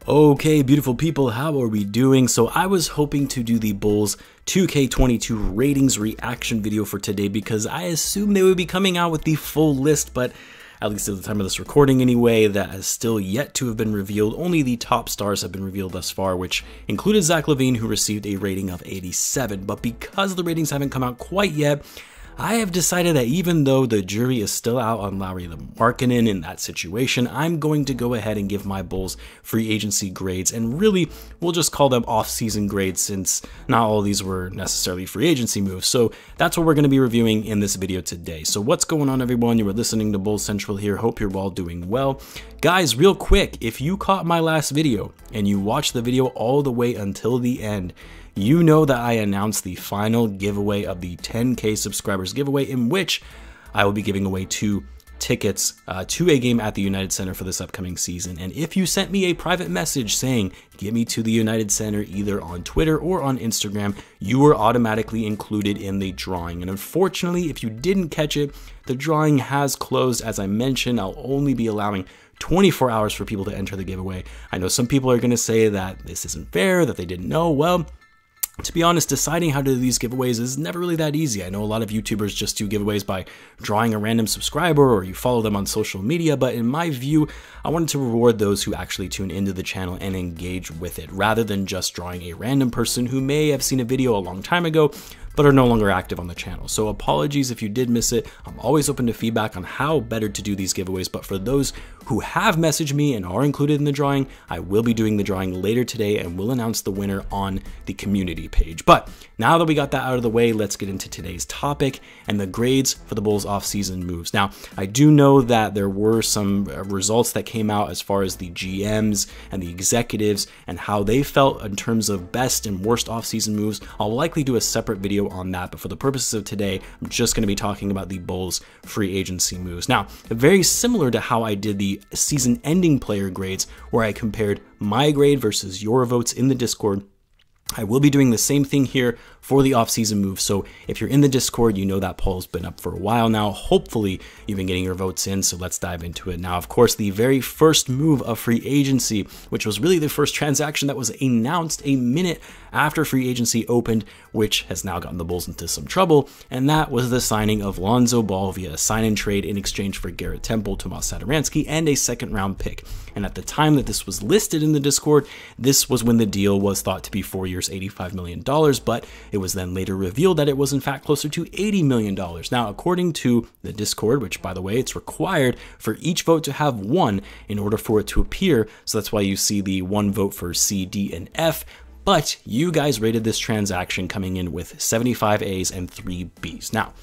Okay, beautiful people, how are we doing? So I was hoping to do the Bulls 2K22 ratings reaction video for today because I assumed they would be coming out with the full list, but at least at the time of this recording anyway, that has still yet to have been revealed. Only the top stars have been revealed thus far, which included Zach Lavine, who received a rating of 87. But because the ratings haven't come out quite yet, I have decided that even though the jury is still out on Lauri the Markkanen in that situation, I'm going to go ahead and give my Bulls free agency grades, and really we'll just call them off-season grades since not all of these were necessarily free agency moves. So that's what we're going to be reviewing in this video today. So what's going on, everyone? You were listening to Bulls Central here. Hope you're all doing well. Guys, real quick, if you caught my last video and you watched the video all the way until the end, you know that I announced the final giveaway of the 10K subscribers giveaway, in which I will be giving away 2 tickets to a game at the United Center for this upcoming season. And if you sent me a private message saying, get me to the United Center either on Twitter or on Instagram, you were automatically included in the drawing. And unfortunately, if you didn't catch it, the drawing has closed. As I mentioned, I'll only be allowing 24 hours for people to enter the giveaway. I know some people are going to say that this isn't fair, that they didn't know. Well, to be honest, deciding how to do these giveaways is never really that easy. I know a lot of YouTubers just do giveaways by drawing a random subscriber or you follow them on social media, but in my view, I wanted to reward those who actually tune into the channel and engage with it, rather than just drawing a random person who may have seen a video a long time ago but are no longer active on the channel. So apologies if you did miss it. I'm always open to feedback on how better to do these giveaways, but for those who have messaged me and are included in the drawing, I will be doing the drawing later today and will announce the winner on the community page. But now that we got that out of the way, let's get into today's topic and the grades for the Bulls offseason moves. Now, I do know that there were some results that came out as far as the GMs and the executives and how they felt in terms of best and worst offseason moves. I'll likely do a separate video on that, but for the purposes of today, I'm just going to be talking about the Bulls free agency moves. Now, very similar to how I did the season ending player grades, where I compared my grade versus your votes in the Discord, I will be doing the same thing here for the offseason move. So if you're in the Discord, you know that poll's been up for a while now. Hopefully you've been getting your votes in, so let's dive into it. Now, of course, the very first move of free agency, which was really the first transaction that was announced a minute after free agency opened, which has now gotten the Bulls into some trouble, and that was the signing of Lonzo Ball via a sign and trade in exchange for Garrett Temple, Tomas Satoransky, and a second-round pick. And at the time that this was listed in the Discord, this was when the deal was thought to be 4 years, $85 million, but it was then later revealed that it was in fact closer to $80 million. Now, according to the Discord, which by the way, it's required for each vote to have 1 in order for it to appear, so that's why you see the 1 vote for C, D, and F, but you guys rated this transaction coming in with 75 A's and 3 B's. Now,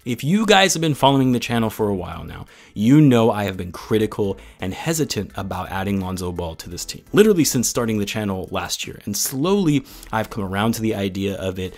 if you guys have been following the channel for a while now, you know I have been critical and hesitant about adding Lonzo Ball to this team, literally since starting the channel last year. And slowly I've come around to the idea of it,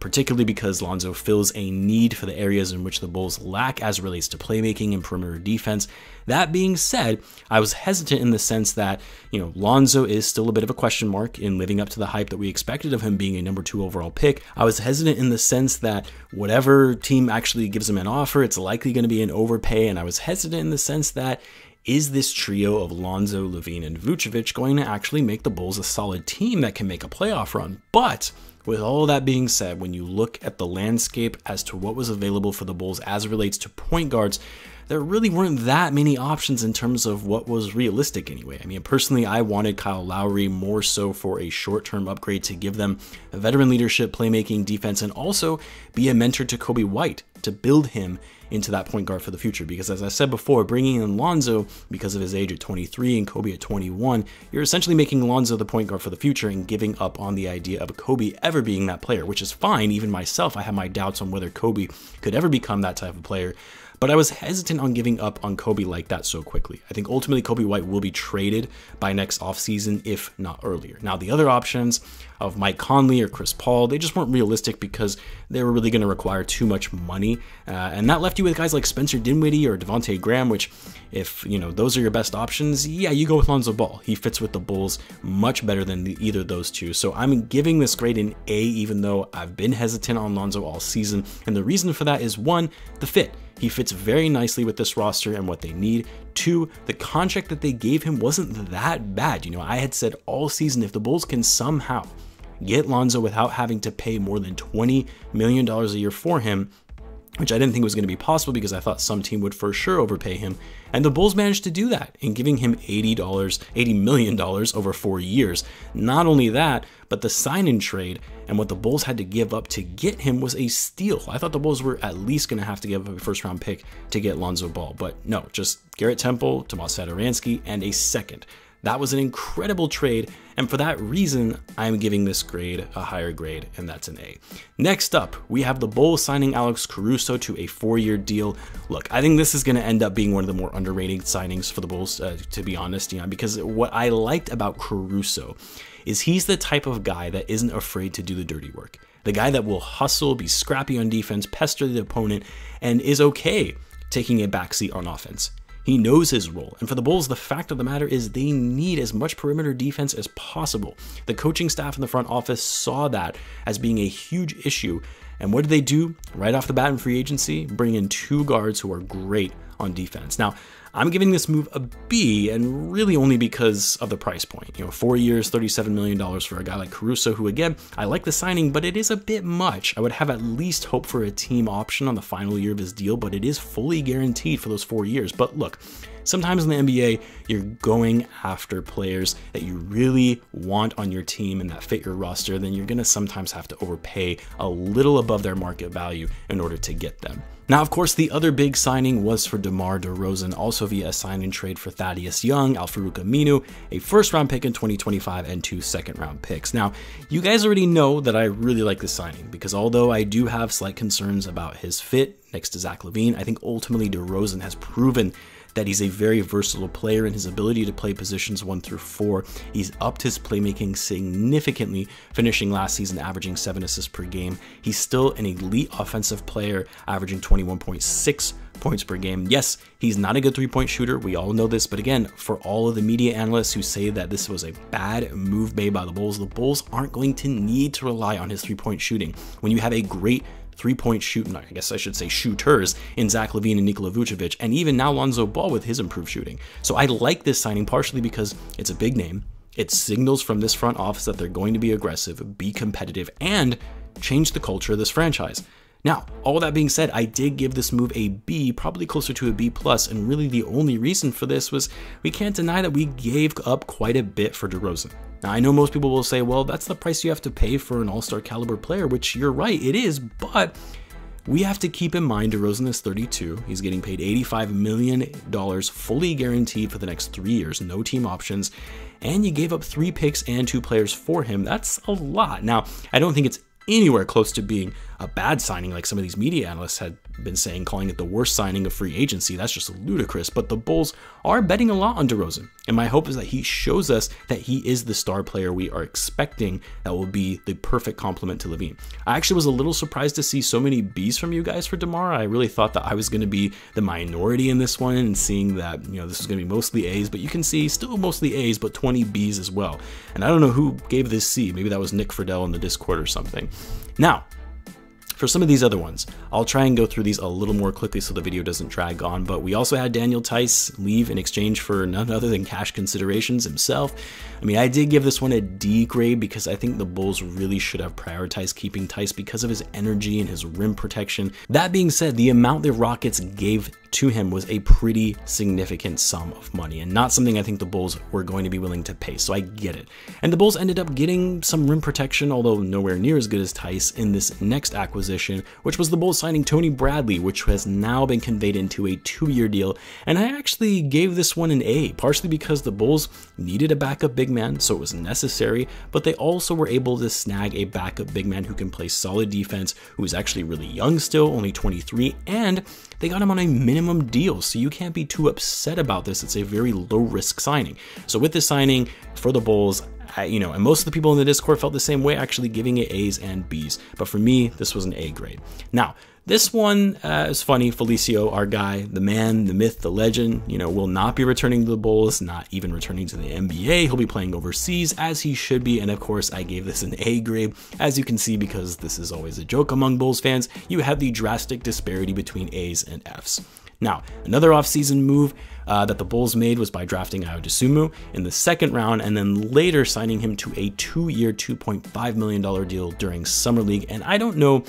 particularly because Lonzo fills a need for the areas in which the Bulls lack as it relates to playmaking and perimeter defense. That being said, I was hesitant in the sense that, Lonzo is still a bit of a question mark in living up to the hype that we expected of him being a number 2 overall pick. I was hesitant in the sense that whatever team actually gives him an offer, it's likely going to be an overpay. And I was hesitant in the sense that, is this trio of Lonzo, Lavine, and Vucevic going to actually make the Bulls a solid team that can make a playoff run? But with all that being said, when you look at the landscape as to what was available for the Bulls as it relates to point guards, there really weren't that many options in terms of what was realistic anyway. I mean, personally, I wanted Kyle Lauri more so for a short-term upgrade to give them a veteran leadership, playmaking, defense, and also be a mentor to Coby White to build him into that point guard for the future. Because as I said before, bringing in Lonzo because of his age at 23 and Coby at 21, you're essentially making Lonzo the point guard for the future and giving up on the idea of Coby ever being that player, which is fine. Even myself, I have my doubts on whether Coby could ever become that type of player. But I was hesitant on giving up on Coby like that so quickly. I think ultimately Coby White will be traded by next offseason, if not earlier. Now, the other options of Mike Conley or Chris Paul, they just weren't realistic because they were really going to require too much money. And that left you with guys like Spencer Dinwiddie or Devontae Graham, which if, those are your best options, yeah, you go with Lonzo Ball. He fits with the Bulls much better than either of those two. So I'm giving this grade an A, even though I've been hesitant on Lonzo all season. And the reason for that is, one, the fit. He fits very nicely with this roster and what they need. 2, the contract that they gave him wasn't that bad. You know, I had said all season, if the Bulls can somehow get Lonzo without having to pay more than $20 million a year for him, which I didn't think was going to be possible because I thought some team would for sure overpay him. And the Bulls managed to do that in giving him $80 million over 4 years. Not only that, but the sign-in trade and what the Bulls had to give up to get him was a steal. I thought the Bulls were at least going to have to give up a first-round pick to get Lonzo Ball, but no, just Garrett Temple, Tomas Satoransky, and a second. That was an incredible trade, and for that reason, I'm giving this grade a higher grade, and that's an A. Next up, we have the Bulls signing Alex Caruso to a 4-year deal. Look, I think this is going to end up being one of the more underrated signings for the Bulls, to be honest, you know, because what I liked about Caruso is he's the type of guy that isn't afraid to do the dirty work. The guy that will hustle, be scrappy on defense, pester the opponent, and is okay taking a backseat on offense. He knows his role, and for the Bulls, the fact of the matter is they need as much perimeter defense as possible. The coaching staff in the front office saw that as being a huge issue, and what did they do? Right off the bat in free agency, bring in 2 guards who are great on defense. Now, I'm giving this move a B, and really only because of the price point. You know, 4 years, $37 million for a guy like Caruso, who again, I like the signing, but it is a bit much. I would have at least hope for a team option on the final year of his deal, but it is fully guaranteed for those 4 years. But look, sometimes in the NBA, you're going after players that you really want on your team and that fit your roster, then you're gonna sometimes have to overpay a little above their market value in order to get them. Now, of course, the other big signing was for DeMar DeRozan, also via a sign-in trade for Thaddeus Young, Al-Farouq Aminu, a first-round pick in 2025, and 2 second-round picks. Now, you guys already know that I really like this signing, because although I do have slight concerns about his fit next to Zach Lavine, I think ultimately DeRozan has proven that he's a very versatile player in his ability to play positions 1 through 4. He's upped his playmaking significantly, finishing last season averaging 7 assists per game. He's still an elite offensive player, averaging 21.6 points per game. Yes, he's not a good 3-point shooter. We all know this, but again, for all of the media analysts who say that this was a bad move made by the Bulls aren't going to need to rely on his 3-point shooting. When you have a great 3-point shooting, I guess I should say shooters, in Zach Lavine and Nikola Vucevic, and even now Lonzo Ball with his improved shooting. So I like this signing partially because it's a big name. It signals from this front office that they're going to be aggressive, be competitive, and change the culture of this franchise. Now, all that being said, I did give this move a B, probably closer to a B+, and really the only reason for this was we can't deny that we gave up quite a bit for DeRozan. Now, I know most people will say, well, that's the price you have to pay for an all-star caliber player, which you're right, it is, but we have to keep in mind DeRozan is 32. He's getting paid $85 million, fully guaranteed for the next 3 years, no team options, and you gave up 3 picks and 2 players for him. That's a lot. Now, I don't think it's anywhere close to being a bad signing like some of these media analysts had been saying, calling it the worst signing of free agency. That's just ludicrous, but the Bulls are betting a lot on DeRozan, and my hope is that he shows us that he is the star player we are expecting that will be the perfect complement to Lavine. I actually was a little surprised to see so many Bs from you guys for DeMar. I really thought that I was going to be the minority in this one, and seeing that, you know, this is going to be mostly A's, but you can see still mostly A's, but 20 Bs as well. And I don't know who gave this C. Maybe that was Nick Friedel in the Discord or something. Now, for some of these other ones, I'll try and go through these a little more quickly so the video doesn't drag on, but we also had Daniel Tice leave in exchange for none other than cash considerations himself. I mean, I did give this one a D grade because I think the Bulls really should have prioritized keeping Tice because of his energy and his rim protection. That being said, the amount the Rockets gave to him was a pretty significant sum of money and not something I think the Bulls were going to be willing to pay, so I get it. And the Bulls ended up getting some rim protection, although nowhere near as good as Tice, in this next acquisition, which was the Bulls signing Tony Bradley, which has now been conveyed into a 2-year deal. And I actually gave this one an A, partially because the Bulls needed a backup big man, so it was necessary, but they also were able to snag a backup big man who can play solid defense, who is actually really young still, only 23, and they got him on a minimum deal, so you can't be too upset about this. It's a very low-risk signing. So with this signing for the Bulls, and most of the people in the Discord felt the same way, actually giving it A's and B's. But for me, this was an A grade. Now, This one is funny. Felicio, our guy, the man, the myth, the legend, will not be returning to the Bulls, not even returning to the NBA. He'll be playing overseas, as he should be. And of course, I gave this an A grade. As you can see, because this is always a joke among Bulls fans, you have the drastic disparity between A's and F's. Now, another offseason move that the Bulls made was by drafting Dosunmu in the second round and then later signing him to a 2-year, $2.5 million deal during Summer League. And I don't know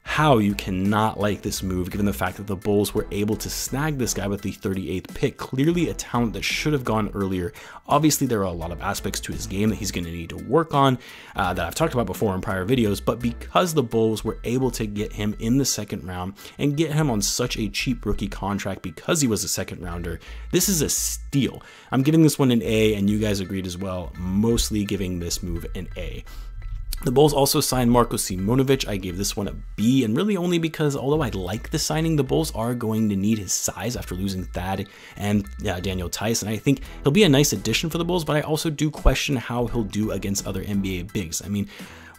how you cannot like this move, given the fact that the Bulls were able to snag this guy with the 38th pick. Clearly a talent that should have gone earlier. Obviously, there are a lot of aspects to his game that he's going to need to work on that I've talked about before in prior videos, but because the Bulls were able to get him in the second round and get him on such a cheap rookie contract because he was a second rounder, this is a steal. I'm giving this one an A, and you guys agreed as well, mostly giving this move an A. The Bulls also signed Marko Simonovic. I gave this one a B, and really only because although I like the signing, the Bulls are going to need his size after losing Thad and Daniel Theis, and I think he'll be a nice addition for the Bulls, but I also do question how he'll do against other NBA bigs. I mean,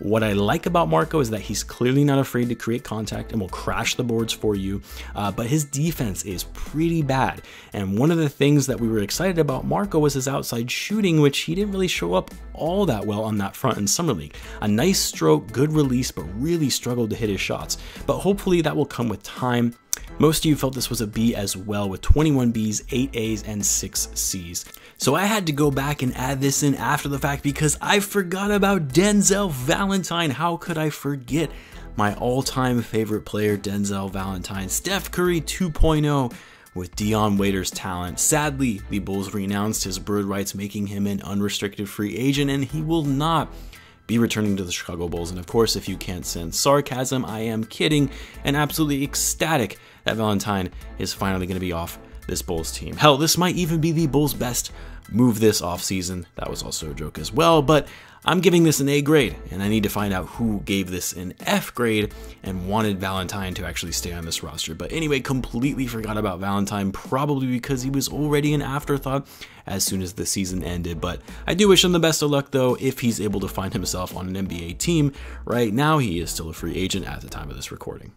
what I like about Marko is that he's clearly not afraid to create contact and will crash the boards for you, but his defense is pretty bad. And one of the things that we were excited about Marko was his outside shooting, which he didn't really show up all that well on that front in Summer League. A nice stroke, good release, but really struggled to hit his shots. But hopefully that will come with time. Most of you felt this was a B as well, with 21 Bs, 8 As, and 6 Cs. So I had to go back and add this in after the fact because I forgot about Denzel Valentine. How could I forget my all-time favorite player, Denzel Valentine? Steph Curry 2.0 with Dion Waiters' talent. Sadly, the Bulls renounced his bird rights, making him an unrestricted free agent, and he will not be returning to the Chicago Bulls. And of course, if you can't sense sarcasm, I am kidding and absolutely ecstatic that Valentine is finally going to be off this Bulls team. Hell, this might even be the Bulls' best move this offseason. That was also a joke as well, but I'm giving this an A grade, and I need to find out who gave this an F grade and wanted Valentine to actually stay on this roster. But anyway, completely forgot about Valentine, probably because he was already an afterthought as soon as the season ended. But I do wish him the best of luck, though, if he's able to find himself on an NBA team. Right now, he is still a free agent at the time of this recording.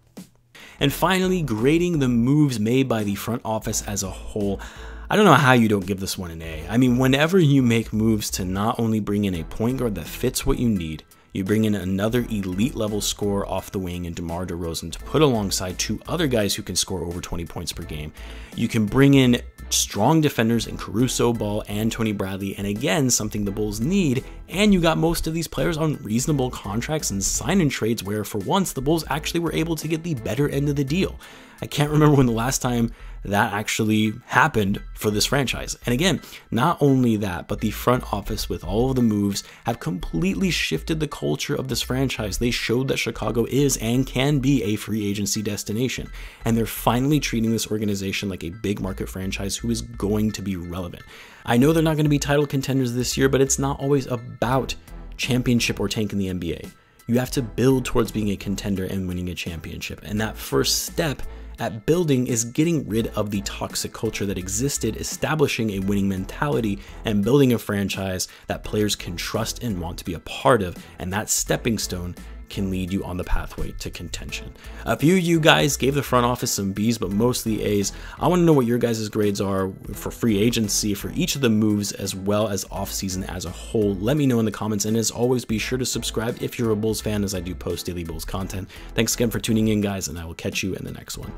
And finally, grading the moves made by the front office as a whole. I don't know how you don't give this one an A. I mean, whenever you make moves to not only bring in a point guard that fits what you need, you bring in another elite level scorer off the wing in DeMar DeRozan to put alongside 2 other guys who can score over 20 points per game. You can bring in strong defenders in Caruso, Ball, and Tony Bradley, and again, something the Bulls need, and you got most of these players on reasonable contracts and sign-in trades where, for once, the Bulls actually were able to get the better end of the deal. I can't remember when the last time that actually happened for this franchise. And again, not only that, but the front office with all of the moves have completely shifted the culture of this franchise. They showed that Chicago is and can be a free agency destination. And they're finally treating this organization like a big market franchise who is going to be relevant. I know they're not going to be title contenders this year, but it's not always about championship or tank in the NBA. You have to build towards being a contender and winning a championship. And that first step at building is getting rid of the toxic culture that existed, establishing a winning mentality, and building a franchise that players can trust and want to be a part of, and that stepping stone can lead you on the pathway to contention. A few of you guys gave the front office some Bs, but mostly As. I want to know what your guys' grades are for free agency, for each of the moves, as well as offseason as a whole. Let me know in the comments, and as always, be sure to subscribe if you're a Bulls fan, as I do post daily Bulls content. Thanks again for tuning in, guys, and I will catch you in the next one.